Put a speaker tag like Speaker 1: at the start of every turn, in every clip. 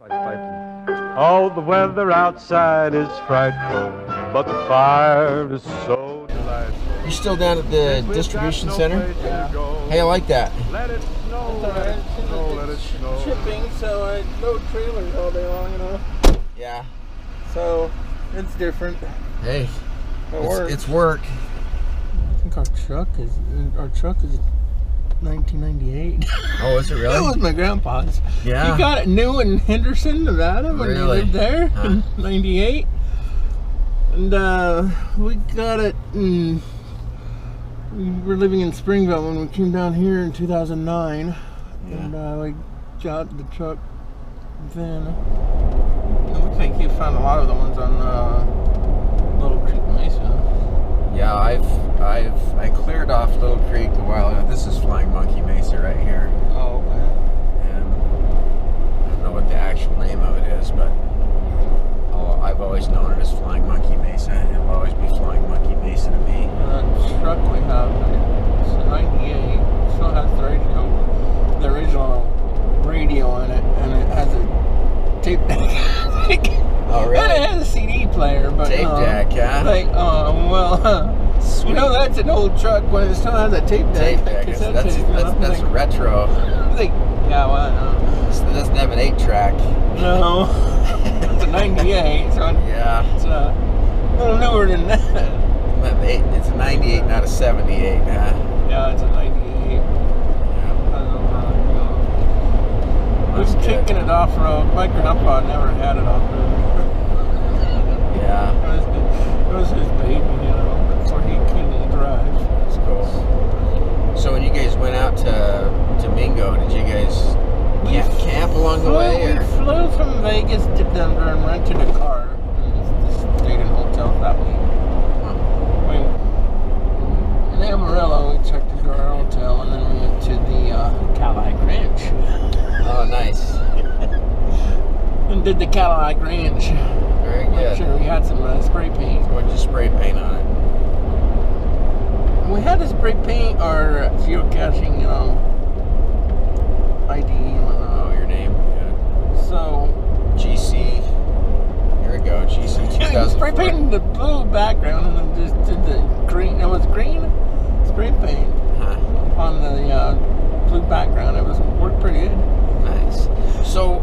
Speaker 1: Oh, the weather outside is frightful, but the fire is so delightful.
Speaker 2: You're still down at the distribution center?
Speaker 3: Yeah.
Speaker 2: Hey, I like that.
Speaker 1: Let it snow,
Speaker 3: That's
Speaker 1: let it
Speaker 3: alright.
Speaker 1: snow, let it snow.
Speaker 3: Shipping, so I load trailers all day long, you know.
Speaker 2: Yeah.
Speaker 3: So it's different.
Speaker 2: Hey,
Speaker 3: It works.
Speaker 2: it's work.
Speaker 3: I think our truck is 1998.
Speaker 2: Oh, is it really?
Speaker 3: That was my grandpa's.
Speaker 2: Yeah.
Speaker 3: He got it new in Henderson, Nevada when he lived there in '98, and we got it. We were living in Springville when we came down here in 2009, and we got the truck then. It looks like you found a lot of the ones on Little Creek Mesa.
Speaker 2: Yeah, I cleared off Little Creek a while ago. This is Flying Monkey Mesa right here.
Speaker 3: Oh, okay.
Speaker 2: And I don't know what the actual name of it is, but I've always known it as Flying Monkey Mesa, and it'll always be Flying Monkey Mesa to me.
Speaker 3: That truck we have, it's a '98, still has the original radio in it, and it has a tape deck.
Speaker 2: Oh, really?
Speaker 3: And it has a CD player, but
Speaker 2: Tape deck, yeah?
Speaker 3: like, you know, that's an old truck when it still has a tape deck.
Speaker 2: Tape deck, that's retro.
Speaker 3: Like, yeah, well, I know.
Speaker 2: It doesn't have an 8-track.
Speaker 3: No, it's a '98, so
Speaker 2: Yeah.
Speaker 3: it's a little newer than that.
Speaker 2: It's a 98, not a 78, huh?
Speaker 3: Yeah, it's a '98.
Speaker 2: Yeah.
Speaker 3: Who's kicking it off road? My grandpa never had it off road.
Speaker 2: Yeah.
Speaker 3: It was his baby, you know, before he couldn't drive.
Speaker 2: That's cool. So when you guys went out to Mingo, did you guys camp along the way?
Speaker 3: We flew from Vegas to Denver and rented a car and just stayed in hotels that week. In Amarillo, we checked into our hotel and then we went to the Cadillac Ranch.
Speaker 2: Oh, nice.
Speaker 3: And did the Cadillac Ranch.
Speaker 2: Very
Speaker 3: Make
Speaker 2: good.
Speaker 3: sure we had some spray paint.
Speaker 2: What'd you spray paint on it?
Speaker 3: We had to spray paint our geocaching, you know, ID and whatnot.
Speaker 2: Oh, your name? Good.
Speaker 3: So,
Speaker 2: GC. Here we go. GC
Speaker 3: we
Speaker 2: 2004.
Speaker 3: spray painted the blue background and then just did the green. It was green spray paint on the blue background. It worked pretty good.
Speaker 2: Nice. So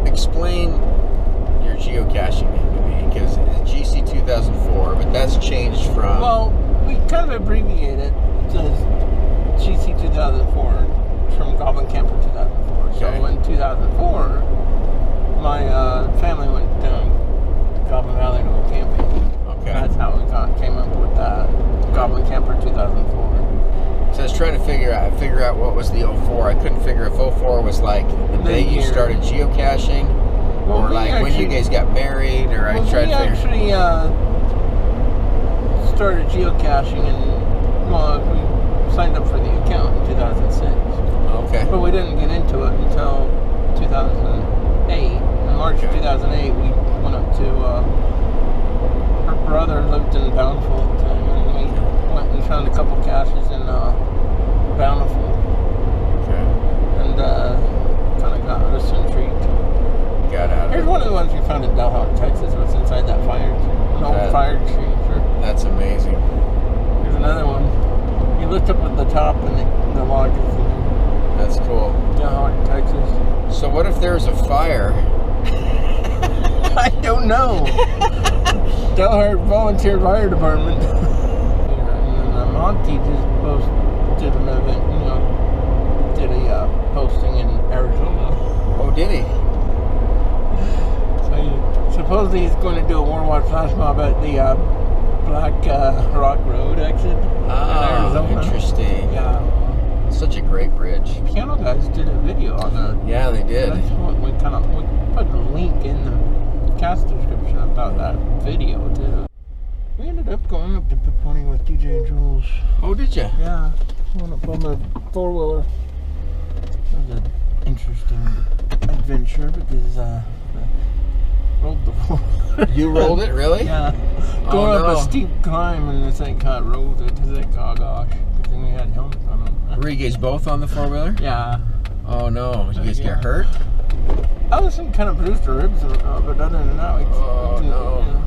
Speaker 2: explain your geocaching name to me, because it's GC 2004, but that's changed from.
Speaker 3: Well, we kind of abbreviate it to GC 2004 from Goblincamper 2004.
Speaker 2: Okay.
Speaker 3: So in 2004, my family went down to Goblin Valley to go camping.
Speaker 2: Okay.
Speaker 3: That's how we came up with Goblincamper 2004.
Speaker 2: So I was trying to figure out what was the 04. I couldn't figure if 04 was like the day you started geocaching, or like when you guys got married, or I tried to figure.
Speaker 3: We actually started geocaching and we signed up for the account in 2006.
Speaker 2: Okay.
Speaker 3: But we didn't get into it until 2008. In March of 2008, we went up to. Her brother lived in Bountiful at the time, and we went and found a couple caches in Bountiful.
Speaker 2: Okay.
Speaker 3: And kind of got us intrigued.
Speaker 2: Got out of
Speaker 3: Here's
Speaker 2: it.
Speaker 3: one of the ones we found in Delhart, Texas. What's inside that fire? An old fire extinguisher.
Speaker 2: That's amazing.
Speaker 3: Here's another one. You lift up at the top, and the log is in there.
Speaker 2: That's cool.
Speaker 3: Delhart, Texas.
Speaker 2: So what if there's a fire?
Speaker 3: I don't know. Delhart Volunteer Fire Department. And then Monty just did an event, you know, did a posting in Arizona.
Speaker 2: Oh, did he?
Speaker 3: So supposedly he's going to do a worldwide flash mob at the Black Rock Road exit in Arizona.
Speaker 2: Interesting.
Speaker 3: Yeah.
Speaker 2: Such a great bridge.
Speaker 3: Piano Guys did a video on that.
Speaker 2: Yeah, they did.
Speaker 3: That's what we put a link in the cast description about that video too. We ended up going up to Piponi with DJ and Jules.
Speaker 2: Oh, did you?
Speaker 3: Yeah, went up on the 4-wheeler. It was an interesting adventure because I rolled the 4-wheeler.
Speaker 2: You rolled it, really?
Speaker 3: Yeah. Going up a steep climb and this thing kind of rolled it. It's like, oh gosh. Good thing we had helmets on them.
Speaker 2: Were you guys both on the 4-wheeler?
Speaker 3: Yeah.
Speaker 2: Oh no, did you guys get hurt?
Speaker 3: I was some kind of bruised the ribs, but other than that, it's,
Speaker 2: oh no.
Speaker 3: You know.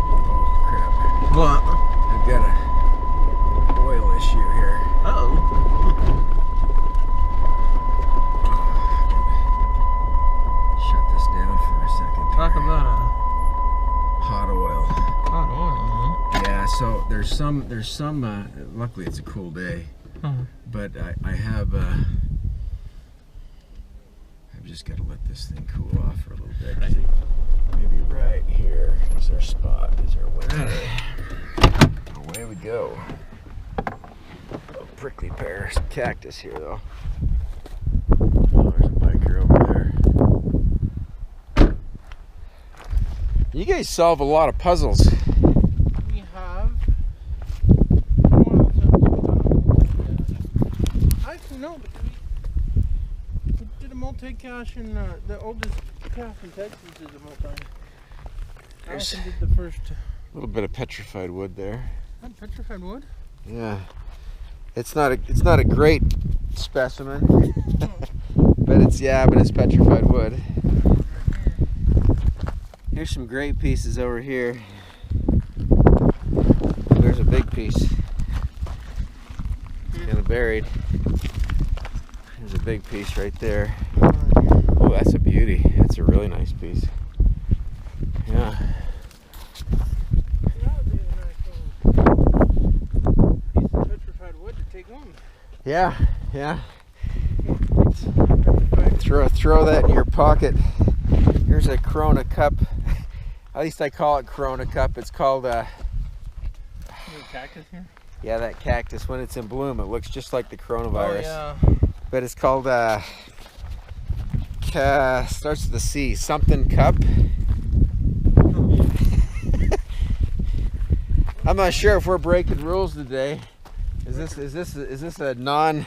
Speaker 2: Oh crap.
Speaker 3: What?
Speaker 2: I've got a oil issue here.
Speaker 3: Uh-oh.
Speaker 2: Shut this down for a second.
Speaker 3: Talk about a
Speaker 2: hot oil.
Speaker 3: hot oil.
Speaker 2: Yeah, so there's some luckily it's a cool day. But I have I've just got to let this thing cool off for a little bit. Maybe right here is our spot, is our window. Away we go. A prickly pear, some cactus here though. Oh, there's a biker over there. You guys solve a lot of puzzles.
Speaker 3: We have. Actually, no, but we did a multi-cache in the oldest cache in Texas is a multi. I also did the first.
Speaker 2: A little bit of petrified wood there.
Speaker 3: That petrified wood?
Speaker 2: Yeah. It's not a great specimen. but it's petrified wood. Here's some great pieces over here. There's a big piece. Kind of buried. There's a big piece right there. Oh, that's a beauty. That's a really nice piece. Yeah.
Speaker 3: That would be a nice piece of petrified wood to take home.
Speaker 2: Yeah, yeah. Throw that in your pocket. Here's a Corona cup. At least I call it Corona cup. It's called
Speaker 3: cactus here?
Speaker 2: Yeah, that cactus when it's in bloom, it looks just like the coronavirus.
Speaker 3: Oh, yeah.
Speaker 2: But it's called starts with a C, something cup. I'm not sure if we're breaking rules today. Is this a non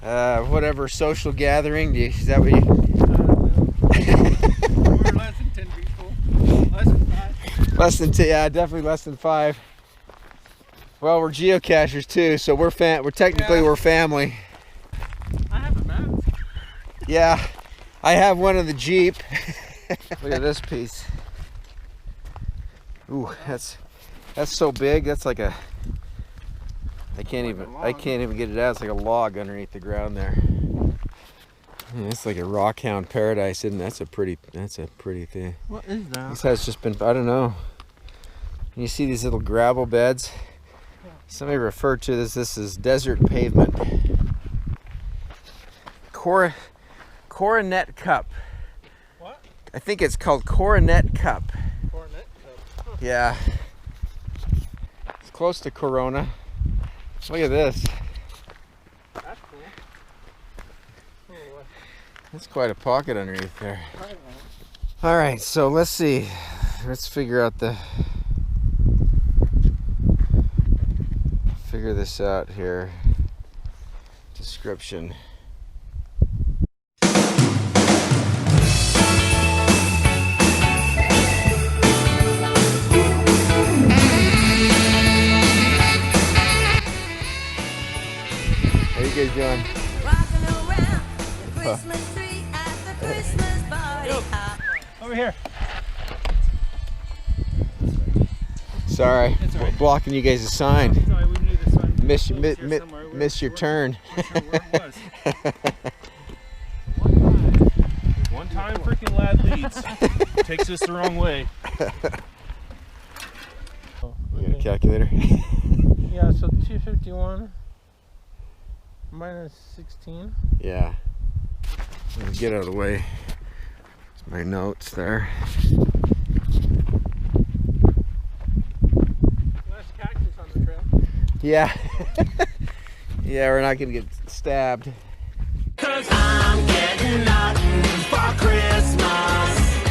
Speaker 2: whatever social gathering? Is that what you?
Speaker 3: We're less than 10 people. Less than 5.
Speaker 2: Less than 10, yeah, definitely less than 5. Well, we're geocachers too, so we're technically we're family.
Speaker 3: I have a mask.
Speaker 2: Yeah, I have one in the Jeep. Look at this piece. Ooh, that's so big. That's like a. I can't even get it out. It's like a log underneath the ground there. Yeah, it's like a rockhound paradise, isn't it? That's a pretty thing.
Speaker 3: What is that?
Speaker 2: This has just been, I don't know. You see these little gravel beds? Somebody referred to this as desert pavement. Coronet cup.
Speaker 3: What?
Speaker 2: I think it's called Coronet cup.
Speaker 3: Coronet cup. Huh.
Speaker 2: Yeah. It's close to Corona. Look at this.
Speaker 3: That's cool. Oh,
Speaker 2: That's quite a pocket underneath there. All right, so let's see. Let's figure this out here. Description. How you guys doing?
Speaker 3: over here.
Speaker 2: Sorry,
Speaker 3: right.
Speaker 2: blocking you guys' sign.
Speaker 3: Sorry, we need a sign.
Speaker 2: Miss your turn.
Speaker 4: One time freaking lad leads. Takes us the wrong way.
Speaker 2: You got a calculator?
Speaker 3: Yeah, so 251 minus 16.
Speaker 2: Yeah. Let me get out of the way. It's my notes there.
Speaker 3: Less cactus on the trail.
Speaker 2: Yeah. Yeah, we're not gonna get stabbed.
Speaker 5: 'Cause I'm getting nothing for Christmas.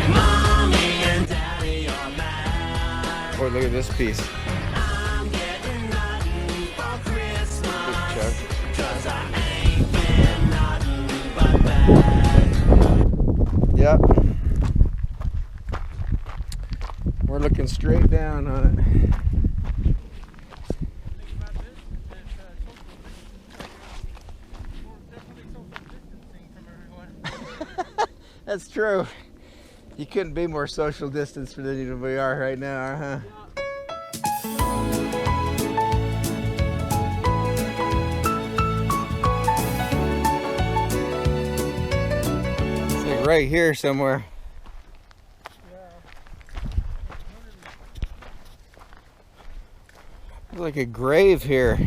Speaker 5: Mommy and Daddy are mad.
Speaker 2: Boy, look at this piece.
Speaker 5: I'm getting nothing for Christmas.
Speaker 2: Big chunk.
Speaker 5: 'Cause I ain't been nothing but bad.
Speaker 2: Yep. We're looking straight down on it. That's true. You couldn't be more social distance than we are right now, huh? It's like right here somewhere. It's like a grave here.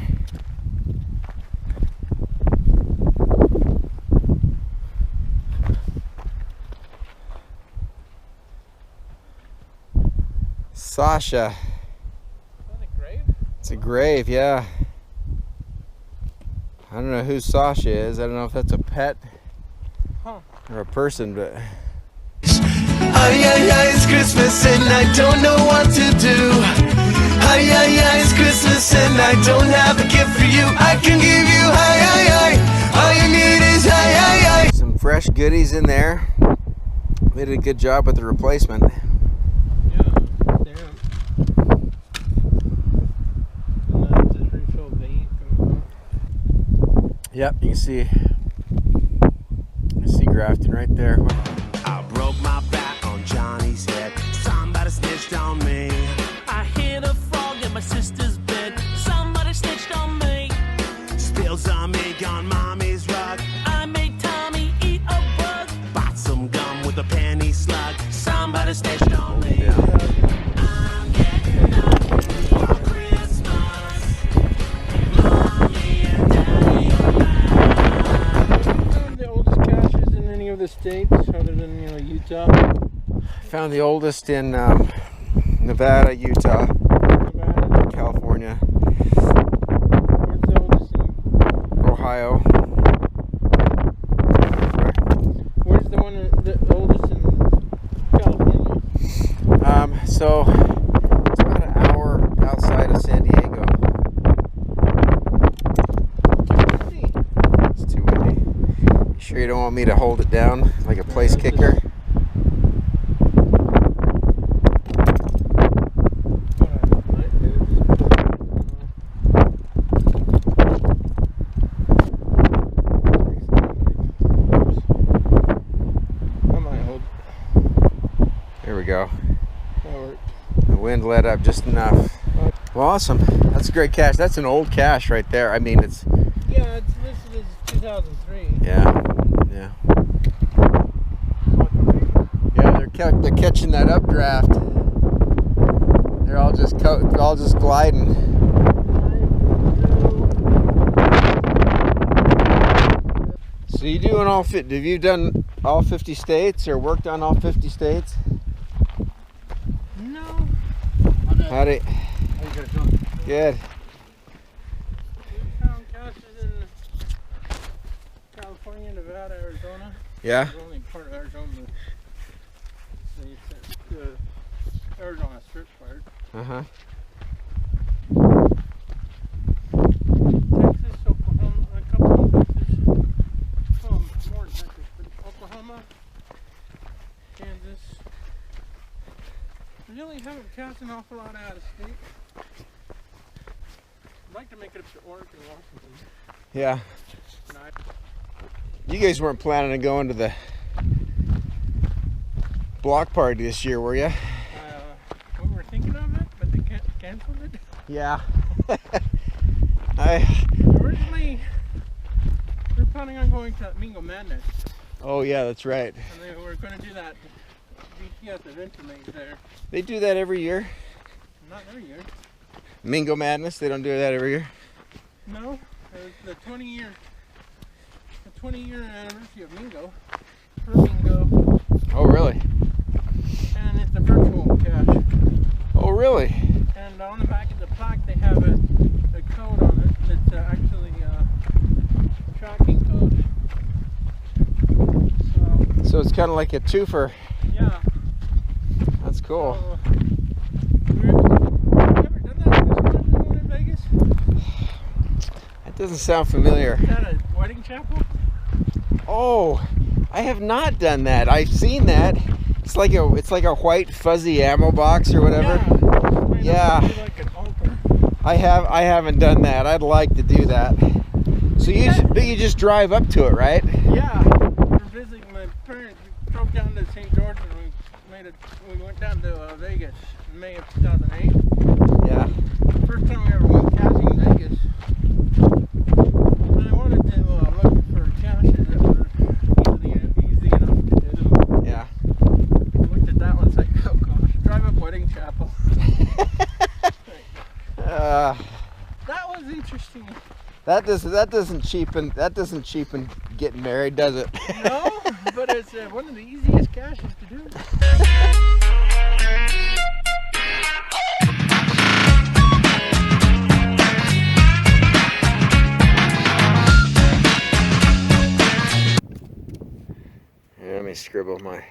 Speaker 2: Sasha.
Speaker 3: Is that a grave?
Speaker 2: It's a grave, yeah. I don't know who Sasha is. I don't know if that's a pet or a person, but.
Speaker 5: Ay, ay, ay, it's Christmas and I don't know what to do. Ay, ay, ay, it's Christmas and I don't have a gift for you. I can give you ay, ay, ay. All you need is ay, ay, ay.
Speaker 2: Some fresh goodies in there. They did a good job with the replacement.
Speaker 3: Yeah, damn. And that's a refill vein coming out.
Speaker 2: Yep, you can see Grafton right there.
Speaker 5: I broke my back on Johnny's head. Somebody snitched on me. I hit a frog in my sister's bed. Somebody snitched on me. Spilled some ink on mommy's rug. I made Tommy eat a bug. Bought some gum with a penny slug. Somebody snitched on me. I'm getting nothing for Christmas. Mommy and Daddy are mad.
Speaker 3: The oldest caches in any of the states other than Utah.
Speaker 2: Found the oldest in Nevada, Utah,
Speaker 3: Nevada.
Speaker 2: California,
Speaker 3: Where's the oldest in?
Speaker 2: Ohio.
Speaker 3: Where's the one the oldest in California?
Speaker 2: So it's about an hour outside of San Diego. It's too windy. You sure you don't want me to hold it down like a place kicker? There we go. The wind let up just enough. Well, awesome. That's a great cache. That's an old cache right there. I mean, it's.
Speaker 3: Yeah, it's listed as 2003.
Speaker 2: Yeah. Yeah. Yeah, they're catching that updraft. They're all just gliding. So you doing have you done all 50 states or worked on all 50 states?
Speaker 3: No.
Speaker 2: How you guys doing? Good.
Speaker 3: We found caches in California, Nevada, Arizona.
Speaker 2: Yeah.
Speaker 3: It's only part of Arizona. The Arizona strip part.
Speaker 2: Uh-huh.
Speaker 3: Texas, Oklahoma, a couple of Texas. Well, more than Texas, but Oklahoma, Kansas. Really haven't cast an awful lot out of state. I'd like to make it up to Oregon, Washington.
Speaker 2: Yeah.
Speaker 3: Tonight.
Speaker 2: You guys weren't planning on going to the block party this year, were you?
Speaker 3: We were thinking of it, but they canceled it.
Speaker 2: Yeah.
Speaker 3: Originally, we were planning on going to Mingo Madness,
Speaker 2: Oh yeah, that's right.
Speaker 3: and they were going to do that BTS event there.
Speaker 2: They do that every year.
Speaker 3: Not every year.
Speaker 2: Mingo Madness, they don't do that every year.
Speaker 3: No, it was the 20-year anniversary of Mingo. For Mingo,
Speaker 2: Oh really?
Speaker 3: and it's a virtual cache.
Speaker 2: Oh really?
Speaker 3: And on the back of the plaque, they have a code on it that's actually a tracking code.
Speaker 2: So it's kind of like a twofer.
Speaker 3: Yeah.
Speaker 2: That's cool.
Speaker 3: So, have you ever done that one in Vegas?
Speaker 2: That doesn't sound familiar.
Speaker 3: Is that a wedding chapel?
Speaker 2: Oh, I have not done that. I've seen that. It's like a white fuzzy ammo box or whatever.
Speaker 3: Yeah.
Speaker 2: Yeah.
Speaker 3: Like an altar.
Speaker 2: I haven't done that. I'd like to do that. So you just drive up to it, right?
Speaker 3: Yeah. We're visiting my parents. drove down to St. George and we went down to Vegas in May of 2008.
Speaker 2: Yeah.
Speaker 3: First time we ever went caching in Vegas. And I wanted to look for caches that were easy enough to do.
Speaker 2: Yeah.
Speaker 3: I looked at that one and said, oh gosh, drive up Wedding Chapel. That was interesting.
Speaker 2: That doesn't cheapen getting married, does it?
Speaker 3: No, but it's one of the easiest caches to do.
Speaker 2: Yeah, let me scribble my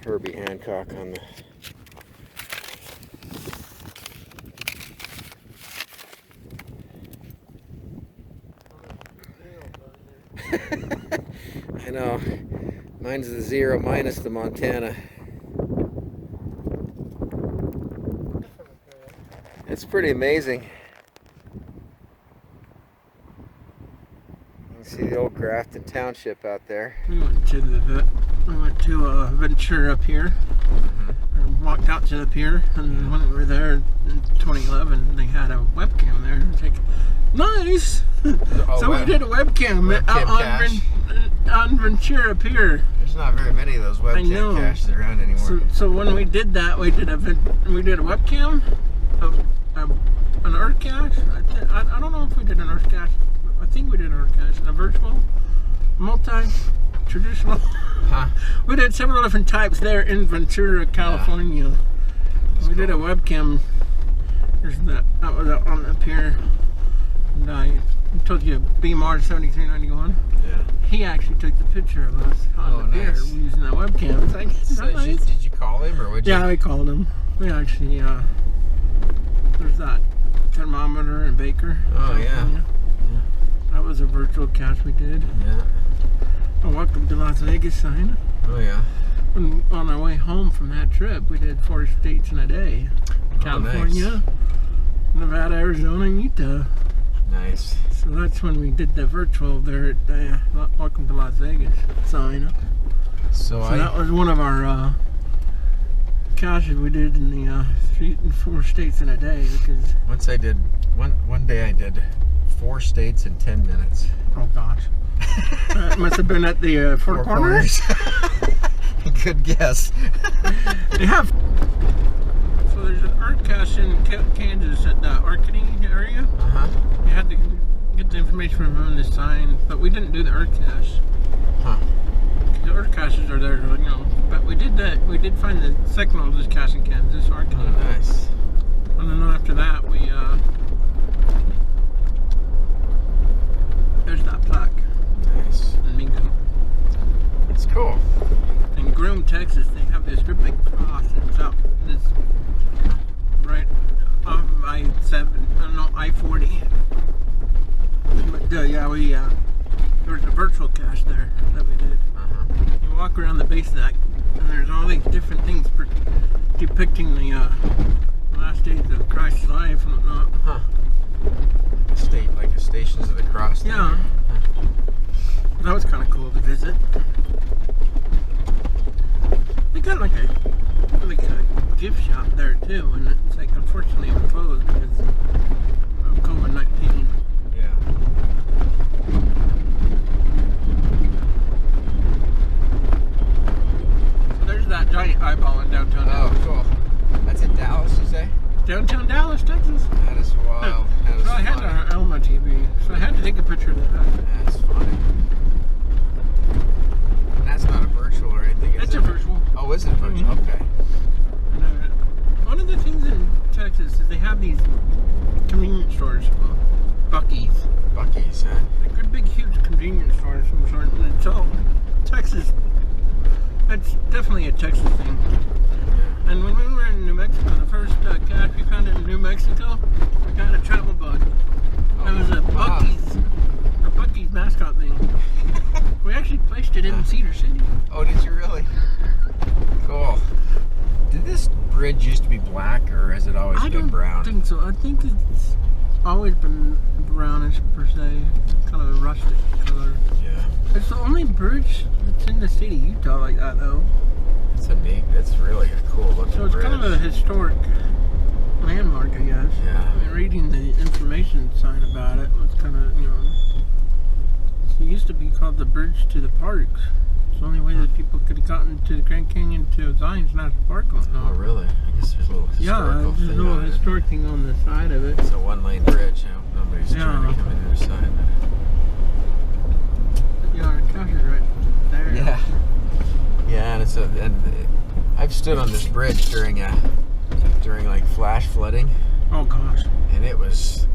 Speaker 2: Herbie Hancock on the. I know. Mine's the 0 minus the Montana. It's pretty amazing. You can see the old Grafton Township out there.
Speaker 3: We went to Ventura Pier. And walked out to the pier, and when we were there in 2011, they had a webcam there. It was like, nice! So we did a webcam on Ventura Pier.
Speaker 2: There's not very many of those webcam caches around anymore.
Speaker 3: So when we did that, we did a webcam of an Earth cache. I don't know if we did an Earth cache. I think we did an Earth cache. A virtual, multi-traditional. Huh. We did several different types there in Ventura, California. Yeah. We did a webcam. That was on the pier. And I told you BMR 7391. Yeah. He actually took the picture of us on the pier using that webcam. It's like,
Speaker 2: so nice. Did you call him or would you?
Speaker 3: Yeah, we called him. We actually, there's that thermometer in Baker.
Speaker 2: Oh, yeah.
Speaker 3: That was a virtual cache we did.
Speaker 2: Yeah.
Speaker 3: A welcome to Las Vegas sign.
Speaker 2: Oh, yeah.
Speaker 3: And on our way home from that trip, we did 4 states in a day. California, Nevada, Arizona, and Utah.
Speaker 2: Nice.
Speaker 3: So that's when we did the virtual there at Welcome to Las Vegas sign. So that was one of our caches we did in the 3 and 4 states in a day. Because
Speaker 2: one day I did 4 states in 10 minutes.
Speaker 3: Oh gosh. It must have been at the Four Corners.
Speaker 2: Good guess.
Speaker 3: They have. So there's an art cache in Kansas at the Arcady area. You had to get the information from him on the sign, but we didn't do the art cache. The art caches are there, you know. But we did that. We did find the second oldest cache in Kansas, Arcady.
Speaker 2: Oh, nice.
Speaker 3: And then after that, we there's that plaque.
Speaker 2: Nice.
Speaker 3: In Minko.
Speaker 2: It's cool.
Speaker 3: In Groom, Texas, they have this great big cross. It's up this right off of I-40. But yeah, there was a virtual cache there that we did. You walk around the base of that, and there's all these different things depicting the last days of Christ's life and whatnot.
Speaker 2: Like the Stations of the Cross.
Speaker 3: Yeah. That was kind of cool to visit. They got like a gift shop there too, and it's like unfortunately it was closed because of COVID-19.
Speaker 2: Yeah.
Speaker 3: So there's that giant eyeball in downtown Dallas.
Speaker 2: Oh, cool. That's in Dallas, you say?
Speaker 3: Downtown Dallas, Texas.
Speaker 2: That is wild. That is
Speaker 3: so I had to on my TV, so I had to take a picture of that.
Speaker 2: That's funny. And that's not a virtual or anything, is it?
Speaker 3: It's a virtual.
Speaker 2: Oh, is it virtual? Okay.
Speaker 3: And, one of the things in Texas is they have these convenience stores, Buc-ee's.
Speaker 2: Buc-ee's, huh?
Speaker 3: Like they're big, huge convenience stores from sort. And it's all Texas. That's definitely a Texas thing. And when we were in New Mexico, the first cache we found in New Mexico, we got a travel bug. It was a Buc-ee's mascot thing. We actually placed it in Cedar City.
Speaker 2: Oh, did you really? Cool. Did this bridge used to be black, or has it always been brown?
Speaker 3: I don't think so. I think always been brownish per se, kind of a rustic color.
Speaker 2: Yeah.
Speaker 3: It's the only bridge that's in the state of Utah like that, though.
Speaker 2: It's a neat. It's really a cool looking
Speaker 3: So it's
Speaker 2: bridge.
Speaker 3: kind of a historic landmark, I guess.
Speaker 2: Yeah.
Speaker 3: I mean, reading the information sign about it was kind of, you know, it used to be called the Bridge to the Parks. It's the only way that people could have gotten to the Grand Canyon to Zion's National Park.
Speaker 2: Oh, really? I guess there's a little historical
Speaker 3: there's a
Speaker 2: thing
Speaker 3: little
Speaker 2: on it.
Speaker 3: historic thing on the side of it.
Speaker 2: It's a one-lane bridge. Nobody's trying to come in the other side.
Speaker 3: Yeah, our cache is right there.
Speaker 2: Yeah. Yeah, and I've stood on this bridge during like flash flooding,
Speaker 3: Oh gosh.
Speaker 2: and it was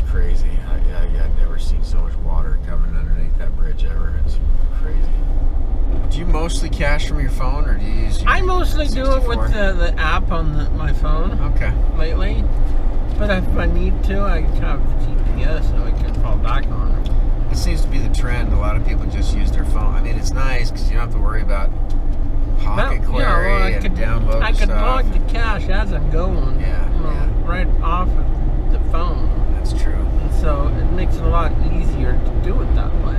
Speaker 2: crazy. I'd never seen so much water coming underneath that bridge ever. It's crazy. Do you mostly cache from your phone, or do you use your
Speaker 3: I mostly do it
Speaker 2: 64?
Speaker 3: with the app on my phone
Speaker 2: Okay.
Speaker 3: lately. But if I need to, I have the GPS so I can fall back on it.
Speaker 2: It seems to be the trend. A lot of people just use their phone. I mean, it's nice because you don't have to worry about pocket query and download
Speaker 3: I could
Speaker 2: stuff.
Speaker 3: log the cache as I'm going.
Speaker 2: Yeah,
Speaker 3: you know,
Speaker 2: yeah.
Speaker 3: right off of the phone.
Speaker 2: That's true.
Speaker 3: And so it makes it a lot easier to do it that way.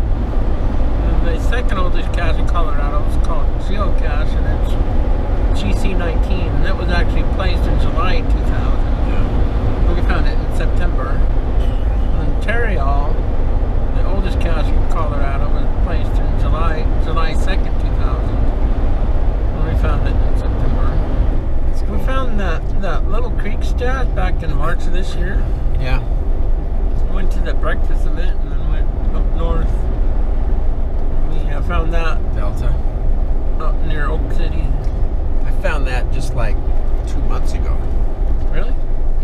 Speaker 3: And the second oldest cache in Colorado is called Geocache, and it's GC19, and that was actually placed in July 2000.
Speaker 2: Yeah.
Speaker 3: We found it in September. And then Terrial, the oldest cache in Colorado, was placed in July 2nd, 2000. And we found it in September.
Speaker 2: That's cool.
Speaker 3: We found that little creek stash back in March of this year.
Speaker 2: Yeah.
Speaker 3: Went to the breakfast event and then went up north. We found that
Speaker 2: Delta.
Speaker 3: up near Oak City.
Speaker 2: I found that just like 2 months ago.
Speaker 3: Really?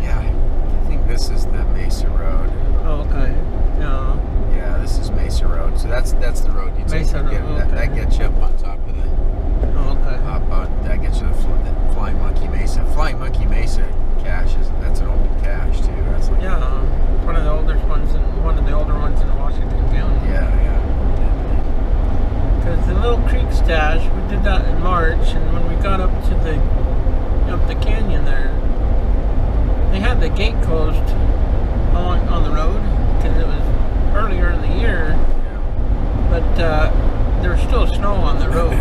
Speaker 2: Yeah. I think this is the Mesa Road.
Speaker 3: Oh, okay. Yeah.
Speaker 2: Yeah, this is Mesa Road. So that's the road you take
Speaker 3: Mesa
Speaker 2: to get
Speaker 3: Road,
Speaker 2: that,
Speaker 3: okay.
Speaker 2: that gets you up on top of the
Speaker 3: Oh, okay.
Speaker 2: that gets you to the Flying Monkey Mesa. Flying Monkey Mesa cache that's an old cache too. That's like
Speaker 3: Yeah. One of the older ones in Washington County.
Speaker 2: yeah.
Speaker 3: Because the little creek stash, we did that in March, and when we got up the canyon there, they had the gate closed on the road because it was earlier in the year, but there was still snow on the road.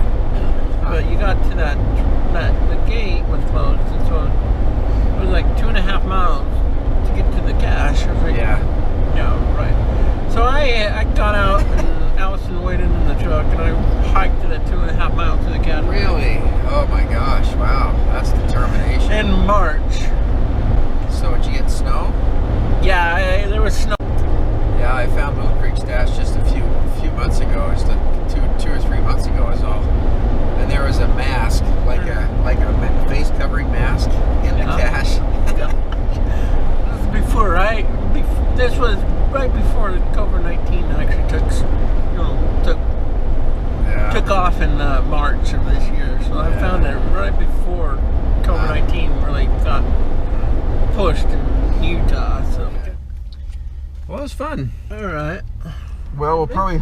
Speaker 3: But you got to the gate was closed, and so it was like 2.5 miles to get to the cache. I was like, yeah, right. So I got out, and Allison waited in the truck, and I hiked to the 2.5 miles to the cache.
Speaker 2: Really? Oh my gosh! Wow, that's determination.
Speaker 3: In March.
Speaker 2: So did you get snow?
Speaker 3: Yeah, there was snow.
Speaker 2: Yeah, I found Little Creek Stash just a few months ago. Just two or 3 months ago is all. And there was a mask, like a face covering mask in the cache.
Speaker 3: This was before, right? This was right before COVID-19 actually took off in March of this year. So I found it right before COVID-19 really got pushed in Utah. So.
Speaker 2: Well, it was fun.
Speaker 3: All right.
Speaker 2: Well, we'll probably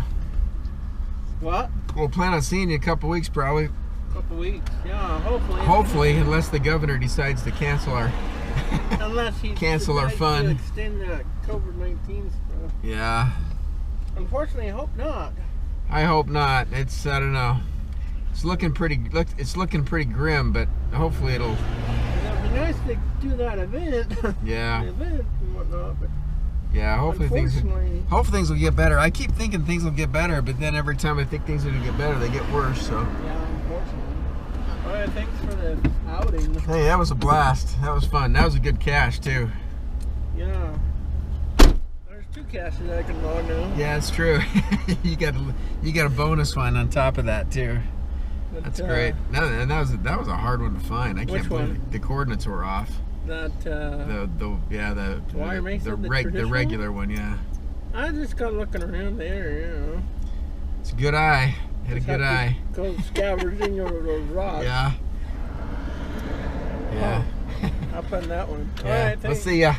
Speaker 3: What?
Speaker 2: plan on seeing you in a couple weeks, probably.
Speaker 3: Couple weeks. Yeah, hopefully.
Speaker 2: Hopefully, unless the governor decides to cancel our
Speaker 3: Unless he
Speaker 2: cancel our
Speaker 3: decides
Speaker 2: fun.
Speaker 3: to extend that COVID-19 stuff.
Speaker 2: Yeah.
Speaker 3: Unfortunately, I hope not.
Speaker 2: I hope not. It's I don't know. It's looking pretty grim, but hopefully it'll.
Speaker 3: It'd be nice to do that event.
Speaker 2: Yeah.
Speaker 3: The event and whatnot, but
Speaker 2: Yeah. Hopefully
Speaker 3: unfortunately,
Speaker 2: things will get better. I keep thinking things will get better, but then every time I think things are gonna get better, they get worse. So.
Speaker 3: yeah, unfortunately. All right, thanks for the outing.
Speaker 2: Hey, that was a blast. That was fun. That was a good cache too.
Speaker 3: Yeah. There's 2 caches I can log now.
Speaker 2: Yeah, it's true. you got a bonus one on top of that too.
Speaker 3: But,
Speaker 2: That's great. No, and that was a hard one to find. I can't
Speaker 3: Which
Speaker 2: believe
Speaker 3: one?
Speaker 2: the coordinates were off.
Speaker 3: That
Speaker 2: The
Speaker 3: Wire Mesa, the traditional?
Speaker 2: regular one. Yeah,
Speaker 3: I just got looking around there, you know.
Speaker 2: it's a good eye. Had a
Speaker 3: Just
Speaker 2: good
Speaker 3: have
Speaker 2: eye.
Speaker 3: to go scavenging over those rocks.
Speaker 2: Yeah. Yeah.
Speaker 3: Up on that one. All
Speaker 2: Yeah.
Speaker 3: right,
Speaker 2: We'll
Speaker 3: thanks.
Speaker 2: see ya.